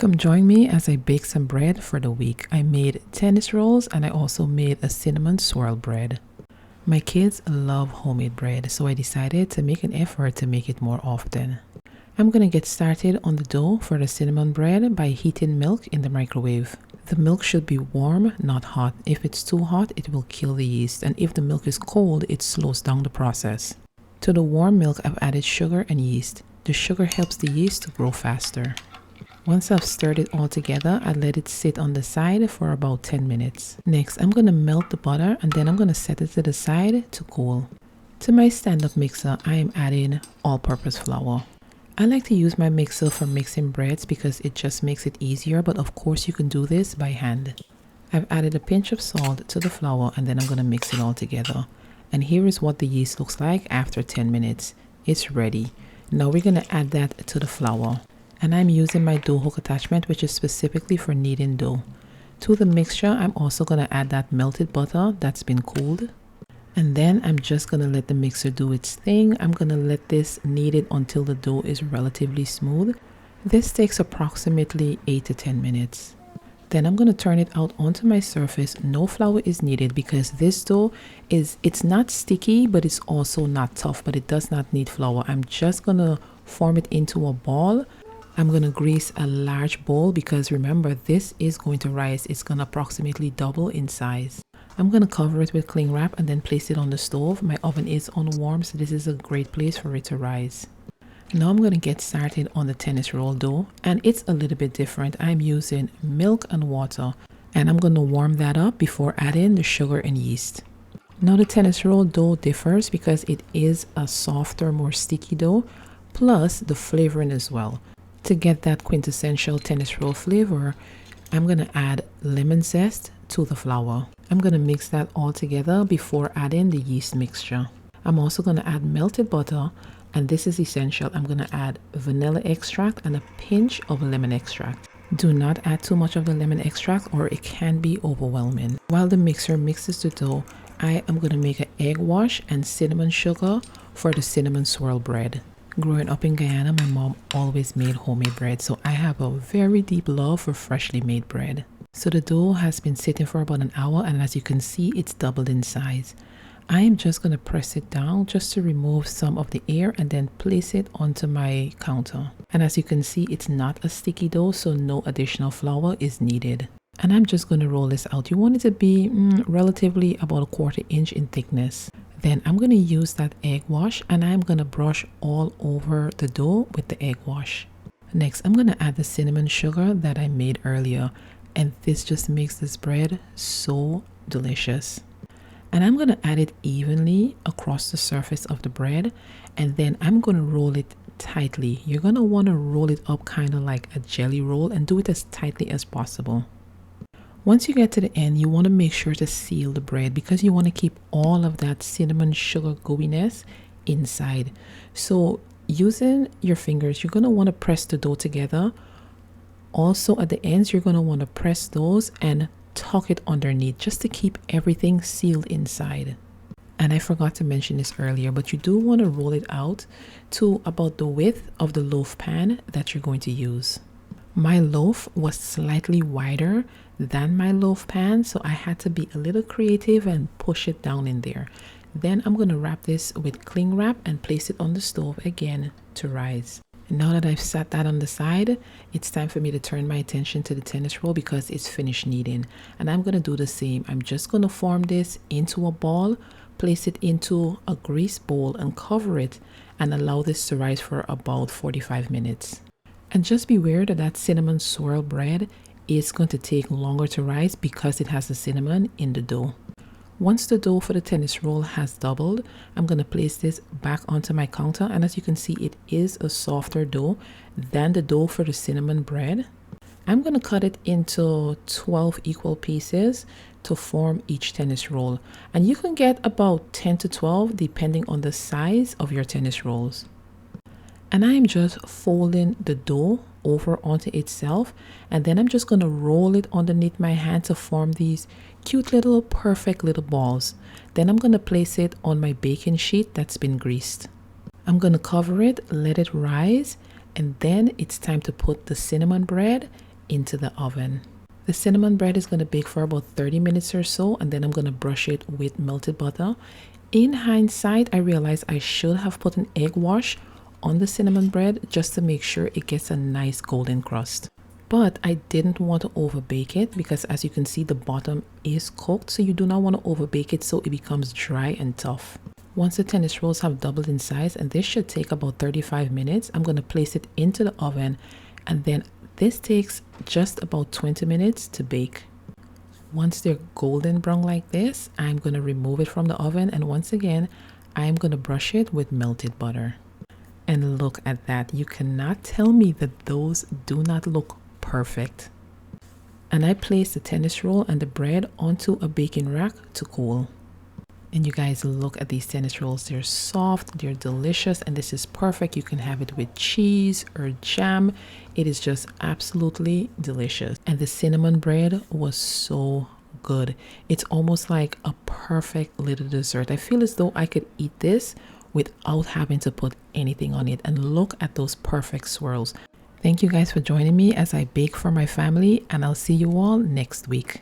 Come join me as I bake some bread for the week. I made tennis rolls and I also made a cinnamon swirl bread. My kids love homemade bread, so I decided to make an effort to make it more often. I'm going to get started on the dough for the cinnamon bread by heating milk in the microwave. The milk should be warm, not hot. If it's too hot, it will kill the yeast, and if the milk is cold, it slows down the process. To the warm milk, I've added sugar and yeast. The sugar helps the yeast to grow faster. Once I've stirred it all together, I let it sit on the side for about 10 minutes. Next, I'm going to melt the butter and then I'm going to set it to the side to cool. To my stand-up mixer, I am adding all-purpose flour. I like to use my mixer for mixing breads because it just makes it easier, but of course you can do this by hand. I've added a pinch of salt to the flour and then I'm going to mix it all together. And here is what the yeast looks like after 10 minutes. It's ready. Now we're going to add that to the flour. And I'm using my dough hook attachment, which is specifically for kneading dough. To the mixture, I'm also going to add that melted butter that's been cooled. And then I'm just going to let the mixer do its thing. I'm going to let this knead it until the dough is relatively smooth. This takes approximately 8 to 10 minutes. Then I'm going to turn it out onto my surface. No flour is needed because this dough it's not sticky, but it's also not tough, but it does not need flour. I'm just going to form it into a ball. I'm going to grease a large bowl because remember, this is going to rise. It's going to approximately double in size. I'm going to cover it with cling wrap and then place it on the stove. My oven is on warm, so this is a great place for it to rise. Now I'm going to get started on the tennis roll dough, and it's a little bit different. I'm using milk and water, and I'm going to warm that up before adding the sugar and yeast. Now the tennis roll dough differs because it is a softer, more sticky dough, plus the flavoring as well. To get that quintessential tennis roll flavor, I'm going to add lemon zest to the flour. I'm going to mix that all together before adding the yeast mixture. I'm also going to add melted butter, and this is essential. I'm going to add vanilla extract and a pinch of lemon extract. Do not add too much of the lemon extract or it can be overwhelming. While the mixer mixes the dough, I am going to make an egg wash and cinnamon sugar for the cinnamon swirl bread. Growing up in Guyana, my mom always made homemade bread, so I have a very deep love for freshly made bread. So the dough has been sitting for about an hour, and as you can see, it's doubled in size. I am just going to press it down just to remove some of the air and then place it onto my counter. And as you can see, it's not a sticky dough, so no additional flour is needed. And I'm just going to roll this out. You want it to be relatively about 1/4 inch in thickness. Then I'm going to use that egg wash and I'm going to brush all over the dough with the egg wash. Next, I'm going to add the cinnamon sugar that I made earlier, and this just makes this bread so delicious. And I'm going to add it evenly across the surface of the bread, and then I'm going to roll it tightly. You're going to want to roll it up kind of like a jelly roll and do it as tightly as possible. Once you get to the end, you want to make sure to seal the bread because you want to keep all of that cinnamon sugar gooiness inside. So using your fingers, you're going to want to press the dough together. Also at the ends, you're going to want to press those and tuck it underneath just to keep everything sealed inside. And I forgot to mention this earlier, but you do want to roll it out to about the width of the loaf pan that you're going to use. My loaf was slightly wider than my loaf pan, so I had to be a little creative and push it down in there. Then I'm going to wrap this with cling wrap and place it on the stove again to rise. Now that I've set that on the side, it's time for me to turn my attention to the tennis roll because it's finished kneading. And I'm going to do the same. I'm just going to form this into a ball, place it into a grease bowl and cover it and allow this to rise for about 45 minutes. And just beware that that cinnamon swirl bread is going to take longer to rise because it has the cinnamon in the dough. Once the dough for the tennis roll has doubled, I'm going to place this back onto my counter, and as you can see, it is a softer dough than the dough for the cinnamon bread. I'm going to cut it into 12 equal pieces to form each tennis roll, and you can get about 10 to 12 depending on the size of your tennis rolls. And I am just folding the dough over onto itself, and then I'm just going to roll it underneath my hand to form these cute little perfect little balls. Then I'm going to place it on my baking sheet that's been greased. I'm going to cover it, let it rise, and then it's time to put the cinnamon bread into the oven. The cinnamon bread is going to bake for about 30 minutes or so, and then I'm going to brush it with melted butter. In hindsight, I realized I should have put an egg wash on the cinnamon bread just to make sure it gets a nice golden crust. But I didn't want to overbake it because, as you can see, the bottom is cooked, so you do not want to overbake it so it becomes dry and tough. Once the tennis rolls have doubled in size, and this should take about 35 minutes, I'm going to place it into the oven, and then this takes just about 20 minutes to bake. Once they're golden brown like this, I'm going to remove it from the oven, and once again, I'm going to brush it with melted butter. And look at that. You cannot tell me that those do not look perfect. And I placed the tennis roll and the bread onto a baking rack to cool. And you guys, look at these tennis rolls. They're soft, they're delicious, and this is perfect. You can have it with cheese or jam. It is just absolutely delicious. And the cinnamon bread was so good. It's almost like a perfect little dessert. I feel as though I could eat this without having to put anything on it. And look at those perfect swirls. Thank you guys for joining me as I bake for my family, and I'll see you all next week.